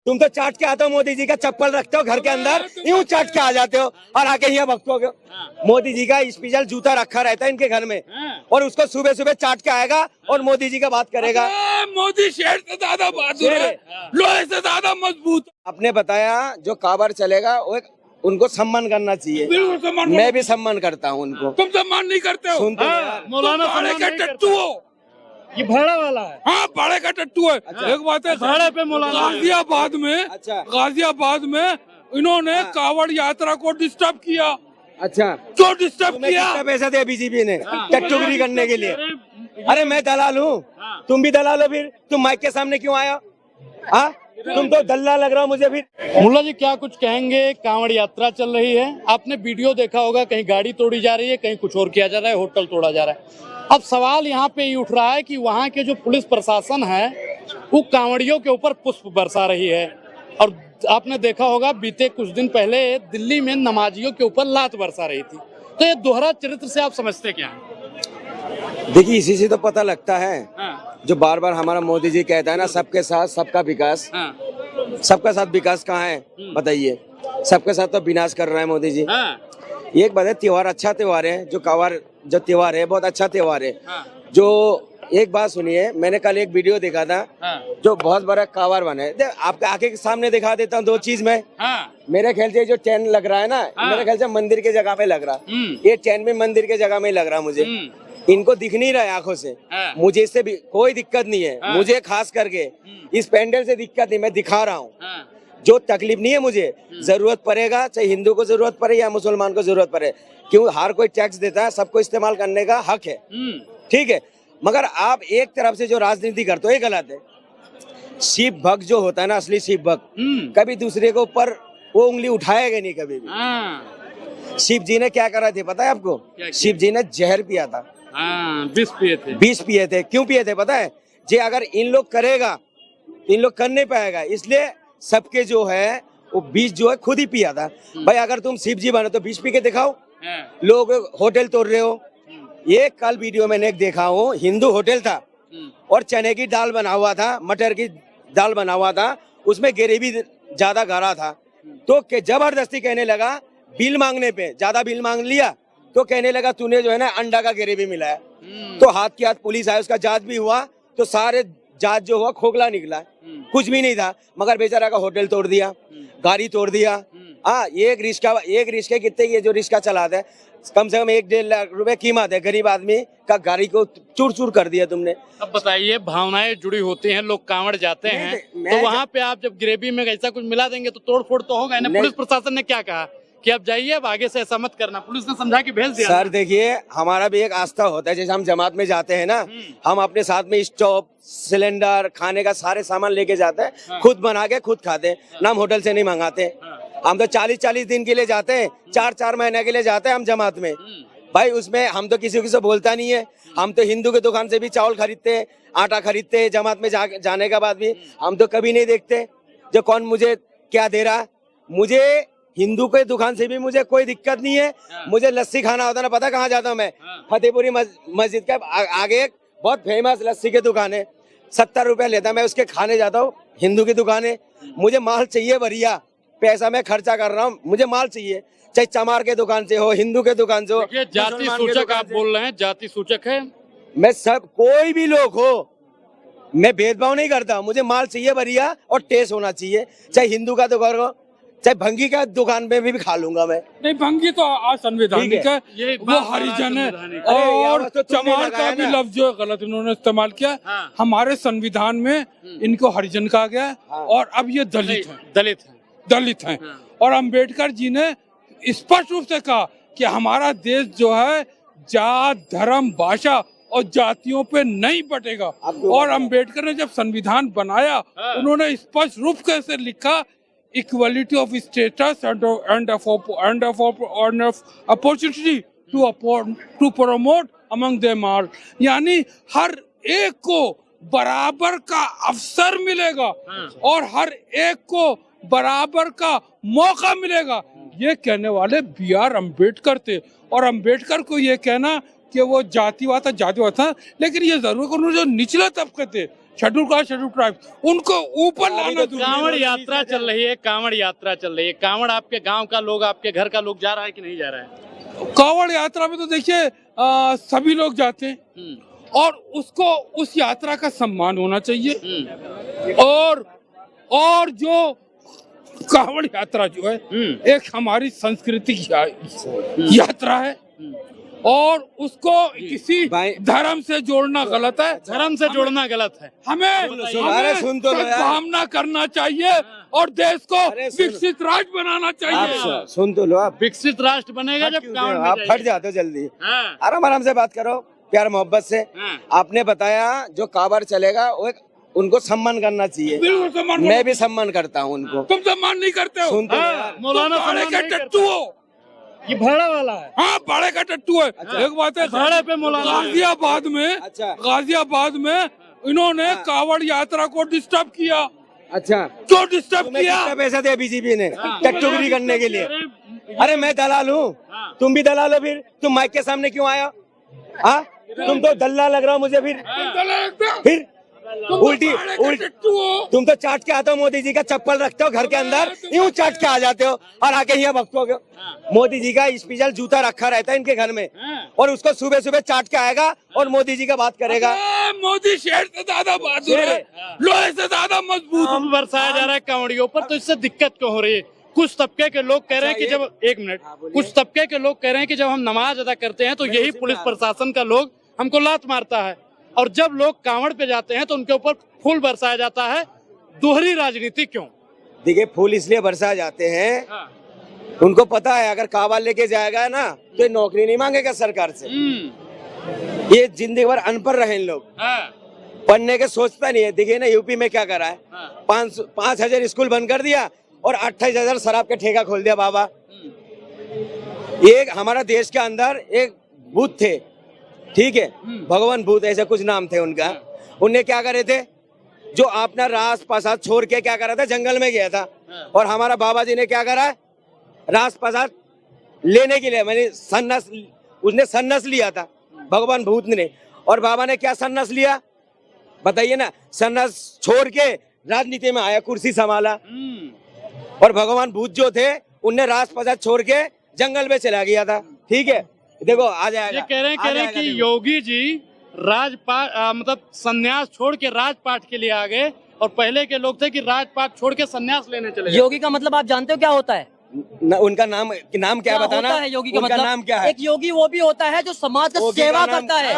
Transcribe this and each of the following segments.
तुम तो चाट के आते हो, मोदी जी का चप्पल रखते हो घर के अंदर, यूं चाट के आ जाते हो और आके यहाँ भगतोगे। मोदी जी का स्पेशल जूता रखा रहता है इनके घर में और उसको सुबह सुबह चाट के आएगा और मोदी जी का बात करेगा। मोदी शेर से ज्यादा बहादुर है, लोहे से ज्यादा मजबूत। आपने बताया जो काबर चलेगा वो उनको सम्मान करना चाहिए। बिल्कुल सम्मान, मैं भी सम्मान करता हूँ उनको। तुम सम्मान नहीं करते हो? सुनते हो? मौलाना तुम भाड़े का टट्टू हो। ये भाड़ा वाला है। हाँ, भाड़े का टट्टू है। एक बात है, भाड़े पे मौलाना गाजियाबाद में, अच्छा। गाजियाबाद में इन्होंने कावड़ यात्रा को डिस्टर्ब किया। अच्छा, क्यों डिस्टर्ब तुम्हें किया? कितना पैसा दिया बीजेपी ने टट्टूगिरी करने के लिए? अरे मैं दलाल हूँ, तुम भी दलाल हो, फिर तुम माइक के सामने क्यों आया? हाँ, तुम तो दल्ला लग रहा हो मुझे। फिर मुल्ला जी क्या कुछ कहेंगे? कांवड़ यात्रा चल रही है, आपने वीडियो देखा होगा, कहीं गाड़ी तोड़ी जा रही है, कहीं कुछ और किया जा रहा है, होटल तोड़ा जा रहा है। अब सवाल यहाँ पे ये उठ रहा है कि वहाँ के जो पुलिस प्रशासन है वो कांवड़ियों के ऊपर पुष्प बरसा रही है। और आपने देखा होगा बीते कुछ दिन पहले दिल्ली में नमाजियों के ऊपर लात बरसा रही थी। तो ये दोहरा चरित्र से आप समझते क्या हैं? देखिए, इसी से तो पता लगता है जो बार बार हमारा मोदी जी कहता है ना, सबके साथ सबका विकास। सबका साथ विकास कहाँ है बताइए? सबके साथ तो विनाश कर रहा है मोदी जी। एक बात है, त्योहार अच्छा त्योहार है, जो कांवड़ जो त्योहार है बहुत अच्छा त्योहार है। जो एक बात सुनिए, मैंने कल एक वीडियो देखा था जो बहुत बड़ा कांवड़ बना है। आपके आंखें के सामने दिखा देता हूँ दो चीज में। मेरे ख्याल से जो चैन लग रहा है ना, मेरे ख्याल से मंदिर के जगह पे लग रहा। ये चैन भी मंदिर के जगह में लग रहा मुझे। इनको दिख नहीं रहा है आंखों से। मुझे इससे भी कोई दिक्कत नहीं है, मुझे खास करके इस पैंडल से दिक्कत नहीं, मैं दिखा रहा हूँ। जो तकलीफ नहीं है मुझे, जरूरत पड़ेगा चाहे हिंदू को जरूरत पड़े या मुसलमान को जरूरत पड़े, क्यों हर कोई टैक्स देता है, सबको इस्तेमाल करने का हक है, ठीक है। मगर आप एक तरफ से जो राजनीति करते हो ये गलत है। शिव भक्त जो होता है ना, असली शिव भक्त कभी दूसरे के ऊपर वो उंगली उठाएगा नहीं कभी भी। शिव जी ने क्या करा थे पता है आपको? शिव जी ने जहर पिया था, विष पिए थे। विष पिए थे। क्यों पिए थे पता है? जे अगर इन लोग करेगा इन लोग कर नहीं पाएगा, इसलिए सबके जो है वो बीज जो है खुद ही पिया था। भाई अगर तुम शिव जी बनो तो बीज पी के दिखाओ। लोग होटल तोड़ रहे हो। ये कल वीडियो मैंने एक देखा हूँ, हिंदू होटल था और चने की दाल बना हुआ था, मटर की दाल बना हुआ था, उसमें ग्रेवी ज्यादा गाढ़ा था। तो जबरदस्ती कहने लगा, बिल मांगने पे ज्यादा बिल मांग लिया तो कहने लगा तूने जो है ना अंडा का ग्रेवी मिलाया। तो हाथ के हाथ पुलिस आई, उसका जांच भी हुआ तो सारे जांच जो हुआ खोखला निकला, कुछ भी नहीं था। मगर बेचारा का होटल तोड़ दिया, गाड़ी तोड़ दिया। हाँ, एक रिक्शा कितने की जो रिक्शा चलाते हैं, कम से कम 1-1.5 लाख रुपए कीमत है। गरीब आदमी का गाड़ी को चूर चूर कर दिया तुमने। अब बताइए, भावनाएं जुड़ी होती हैं, लोग कांवड़ जाते हैं तो वहाँ पे आप जब ग्रेवी में ऐसा कुछ मिला देंगे तो तोड़ फोड़ तो होगा ना। पुलिस प्रशासन ने क्या कहा कि अब जाइए, अब आगे से ऐसा मत करना? पुलिस ने समझा कि भेज दिया। सर देखिए, हमारा भी एक आस्था होता है, जैसे हम जमात में जाते हैं ना, हम अपने साथ में स्टोव, सिलेंडर, खाने का सारे सामान लेके जाते हैं, खुद बना के खुद खाते हैं ना, हम होटल से नहीं मंगाते। हम तो 40-40 दिन के लिए जाते हैं, 4-4 महीने के लिए जाते हैं हम जमात में। भाई उसमें हम तो किसी से बोलता नहीं है। हम तो हिंदू के दुकान से भी चावल खरीदते हैं, आटा खरीदते हैं। जमात में जाने के बाद भी हम तो कभी नहीं देखते जो कौन मुझे क्या दे रहा। मुझे हिंदू के दुकान से भी मुझे कोई दिक्कत नहीं है। मुझे लस्सी खाना होता है ना, पता कहाँ जाता हूँ मैं? फतेहपुरी मस्जिद के आगे एक बहुत फेमस लस्सी की दुकान है, 70 रुपए लेता है, मैं उसके खाने जाता हूँ। हिंदू की दुकान है, मुझे माल चाहिए बढ़िया, पैसा मैं खर्चा कर रहा हूँ, मुझे माल चाहिए, चाहे चमार के दुकान से हो, हिंदू के दुकान से हो। जाति सूचक आप बोल रहे हैं, जाति सूचक है। मैं सब कोई भी लोग हो, मैं भेदभाव नहीं करता। मुझे माल चाहिए बढ़िया और टेस्ट होना चाहिए, चाहे हिंदू का दुकान हो, चाहे भंगी का दुकान में भी खा लूंगा मैं। नहीं, भंगी तो असंवैधानिक है, वो हरिजन है। और चमार का भी लफ्ज जो गलत इन्होंने इस्तेमाल किया। हमारे संविधान में इनको हरिजन कहा गया और अब ये दलित हैं। और अम्बेडकर जी ने स्पष्ट रूप से कहा कि हमारा देश जो है जात, धर्म, भाषा और जातियों पे नहीं बटेगा। और अम्बेडकर ने जब संविधान बनाया, उन्होंने स्पष्ट रूप से लिखा, equality of status and of opportunity to promote among them all। यानी हर एक को बराबर का अवसर मिलेगा और हर एक को बराबर का मौका मिलेगा। ये कहने वाले B.R. अम्बेडकर थे। और अम्बेडकर को ये कहना कि वो जातिवाद था, लेकिन ये जरूर उन्होंने जो निचले तबके थे, शेड्यूल कास्ट शेड्यूल ट्राइब, उनको ऊपर लाना। कांवड़ यात्रा चल रही है, कांवड़ यात्रा चल रही है, कांवड़ आपके गांव का लोग, आपके घर का लोग जा रहा है कि नहीं जा रहा है? कांवड़ यात्रा में तो देखिए सभी लोग जाते हैं और उसको उस यात्रा का सम्मान होना चाहिए। और जो कांवड़ यात्रा जो है एक हमारी संस्कृति की यात्रा है और उसको किसी धर्म से जोड़ना गलत है। धर्म से जोड़ना गलत है। हमें सद्भावना करना चाहिए और देश को विकसित राष्ट्र बनाना चाहिए। सुन तो लो आप, विकसित राष्ट्र बनेगा जब कांवड़ में आप जाइए। फट जाते हो जल्दी। आराम आराम से बात करो, प्यार मोहब्बत से। आपने बताया जो कांवड़ चलेगा वो उनको सम्मान करना चाहिए। बिल्कुल सम्मान। मैं भी सम्मान करता हूँ उनको। तुम सम्मान नहीं करते हो। सुन तो मौलाना तुम भाड़े के टट्टू हो। ये भाड़ा वाला है। हाँ, भाड़े का टट्टू है। एक बात है, भाड़े पे मौलाना गाजियाबाद में इन्होंने कांवड़ यात्रा को डिस्टर्ब किया। अच्छा, क्यों डिस्टर्ब तुम्हें किया? कितना पैसा दिया बीजेपी ने टट्टूगिरी करने के लिए? अरे मैं दलाल हूँ, तुम भी दलाल हो। फिर तुम माइक के सामने क्यों आया? हाँ, तुम तो दल्ला लग रहा हो मुझे। फिर उल्टी तुम तो चाट के आते हो, मोदी जी का चप्पल रखते हो घर के अंदर, यूं चाट के आ जाते हो और आके यहाँ भक्तोगे। मोदी जी का स्पेशल जूता रखा रहता है इनके घर में और उसको सुबह सुबह चाट के आएगा और मोदी जी का बात करेगा। मोदी शेर से ज्यादा बहादुर है, लोहे से ज्यादा मजबूत। हम बरसाया जा रहा है कांवड़ियों पर, तो इससे दिक्कत क्यों हो रही है? कुछ तबके के लोग कह रहे हैं कि जब कुछ तबके के लोग कह रहे हैं कि जब हम नमाज अदा करते हैं तो यही पुलिस प्रशासन का लोग हमको लात मारता है, और जब लोग कांवड़ पे जाते हैं तो उनके ऊपर फूल बरसाया जाता है। दोहरी राजनीति क्यों? देखिए, फूल इसलिए बरसाए जाते हैं, उनको पता है अगर कांवड़ लेके जाएगा ना तो ये नौकरी नहीं मांगेगा सरकार से। ये जिंदगी भर अनपढ़ रहे लोग, पढ़ने के सोचता नहीं है। देखिए ना, यूपी में क्या करा है, 5,000 स्कूल बंद कर दिया और 28,000 शराब के ठेका खोल दिया। बाबा, एक हमारा देश के अंदर एक भूत थे, ठीक है, भगवान भूत ऐसे कुछ नाम थे उनका। उनने क्या करे थे, जो अपना रास प्रसाद छोड़ के क्या करा था, जंगल में गया था। और हमारा बाबा जी ने क्या करा, रास प्रसाद लेने के लिए मैंने सन्यास, उसने सन्यास लिया था भगवान भूत ने। और बाबा ने क्या सन्यास लिया बताइए ना, सन्यास छोड़ के राजनीति में आया, कुर्सी संभाला। और भगवान भूत जो थे उनने रास प्रसाद छोड़ के जंगल में चला गया था। ठीक है, देखो आ जाएगा। ये कह रहे हैं कि योगी जी राजपाट मतलब सन्यास छोड़ के राजपाट के लिए आ गए, और पहले के लोग थे कि राजपाट छोड़ के सन्यास लेने चले गए। योगी का मतलब आप जानते हो क्या होता है? उनका नाम क्या बताना है? योगी का मतलब नाम क्या है? एक योगी वो भी होता है जो समाज का सेवा करता है।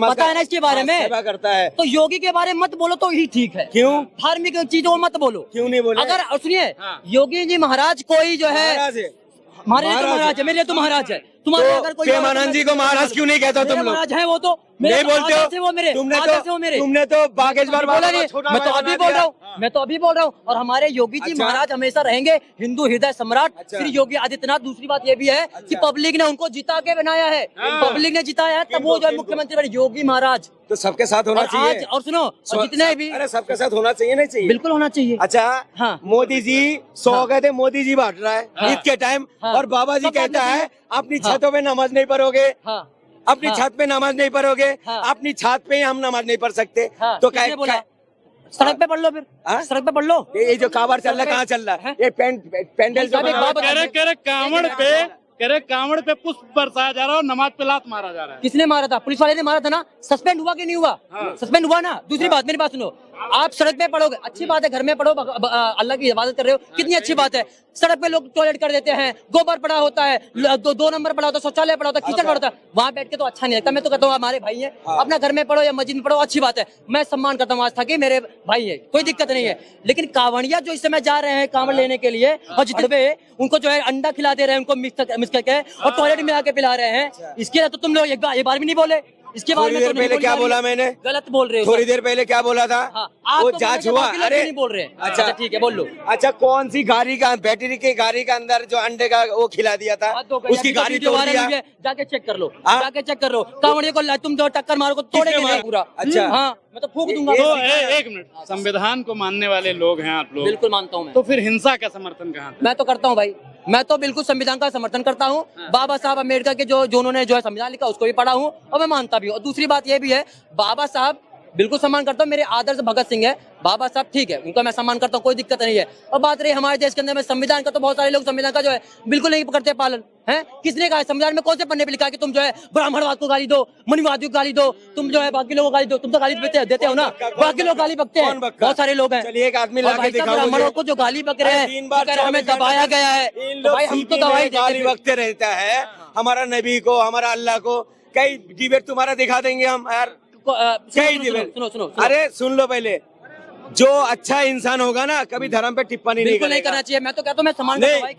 पता है ना इसके बारे में? सेवा करता है। तो योगी के बारे में मत बोलो तो ही ठीक है। क्यों? धार्मिक चीजों में मत बोलो। क्यों नहीं बोलो? अगर सुनिए, योगी जी महाराज कोई जो है, हमारे लिए तो महाराज है, मेरे लिए तो महाराज है। तुम्हारे अगर कोई प्रेमानंद जी को महाराज क्यों नहीं कहते तुम लोग? महाराज है वो तो नहीं बोलते हो। वो मेरे तुमने तो बागेश्वर बोला नहीं। मैं तो अभी बोल रहा हूँ। और हमारे योगी जी महाराज हमेशा रहेंगे हिंदू हृदय सम्राट श्री योगी आदित्यनाथ। दूसरी बात ये भी है कि पब्लिक ने उनको जिता के बनाया है, पब्लिक ने जिताया है, तब वो जो है मुख्यमंत्री बने योगी महाराज। तो सबके साथ होना चाहिए। और सुनो, जितने भी, अरे सबके साथ होना चाहिए, नहीं चाहिए? बिल्कुल होना चाहिए। अच्छा, हाँ। मोदी जी 100 गए थे, मोदी जी बांट रहा है ईद के टाइम, और बाबा जी कहता है अपनी छतों पे नमाज नहीं पढ़ोगे, अपनी छत पे नमाज नहीं पढ़ोगे, अपनी छत पे हम नमाज नहीं पढ़ सकते। तो क्या सड़क पे पढ़ लो, फिर सड़क पे पढ़ लो। ये जो कांवड़ चल रहा है, कहाँ चल रहा है? ये पेंडल कांवड़ पे पुष्प बरसाया जा रहा है और नमाज पे लात मारा जा रहा है। किसने मारा था? पुलिस वाले ने मारा था ना। सस्पेंड हुआ कि नहीं हुआ? सस्पेंड हुआ ना। दूसरी बात, मेरी बात सुनो, आप सड़क पे पढ़ोगे, अच्छी बात है, घर में पढ़ो, अल्लाह की इबादत कर रहे हो, कितनी अच्छी बात है। सड़क पे लोग टॉयलेट कर देते हैं, गोबर पड़ा होता है, 2 नंबर पड़ा होता है, शौचालय पड़ा होता है, कीचड़ पड़ा होता है, वहाँ बैठ के तो अच्छा नहीं लगता। मैं तो कहता हूँ हमारे भाई हैं, अपना घर में पढ़ो या मस्जिद में पढ़ो, अच्छी बात है, मैं सम्मान करता हूँ आज था कि मेरे भाई है, कोई दिक्कत नहीं है। लेकिन कांवड़िया जो इस समय जा रहे हैं कांवड़ लेने के लिए, और जितने उनको जो है अंडा खिला दे रहे हैं, उनको मिक्स करके और टॉयलेट में आके पिला रहे हैं, इसके लिए तो तुम लोग एक बार भी नहीं बोले। इसके बारे में पहले क्या बोला मैंने? गलत बोल रहे हो। थोड़ी देर पहले क्या बोला था? वो जांच हुआ। अरे नहीं बोल रहे। अच्छा ठीक है, बोल लो। अच्छा, कौन सी गाड़ी का, बैटरी की गाड़ी के अंदर जो अंडे का वो खिला दिया था, उसकी गाड़ी तोड़ दिया। जाके चेक कर लो, जाके चेक कर लो। कांवड़िए को तुम जो टक्कर मारो को तोड़ेंगे पूरा। अच्छा, हाँ, मैं तो फूक दूंगा। तो एक मिनट, संविधान को मानने वाले लोग हैं आप लोग? बिल्कुल मानता हूँ मैं। तो फिर हिंसा का समर्थन कहाँ? मैं तो करता हूँ भाई, मैं तो बिल्कुल संविधान का समर्थन करता हूँ। बाबा साहब अम्बेडकर के जो उन्होंने जो है संविधान लिखा उसको भी पढ़ा हूँ और मैं मानता भी हूँ। और दूसरी बात ये भी है, बाबा साहब बिल्कुल सम्मान करता हूँ। मेरे आदर्श भगत सिंह है, बाबा साहब ठीक है, उनका मैं सम्मान करता हूँ, कोई दिक्कत नहीं है। और बात रही हमारे देश के अंदर में संविधान का, तो बहुत सारे लोग संविधान का जो है बिल्कुल नहीं करते पालन है। किसने कहा है? संविधान में कौन से पन्ने पे लिखा है कि तुम जो है ब्राह्मणवाद को गाली दो, मनुवादियों को गाली दो, तुम जो है बाकी लोगों को गाली दो? तुम तो गाली देते हो ना, बाकी लोग गाली बकते हैं, बहुत सारे लोग हैं। चलिए एक आदमी ला के दिखाओ ब्राह्मणों को जो गाली बक रहे हैं, 3 बार तो कह रहे हैं हमें दबाया गया है, इन तो लोग भाई हम तो CP दवाई में गाली देते हैं। बकते रहता है हमारा नबी को, हमारा अल्लाह को। कई डिबेट तुम्हारा दिखा देंगे हम यार, कई डिबेट। सुनो, अरे सुन लो पहले, जो अच्छा इंसान होगा ना कभी धर्म पे टिप्पणी नहीं बिल्कुल नहीं करेगा। करना चाहिए। मैं तो कहता हूँ मैं सम्मान नहीं। करता हूँ भाई।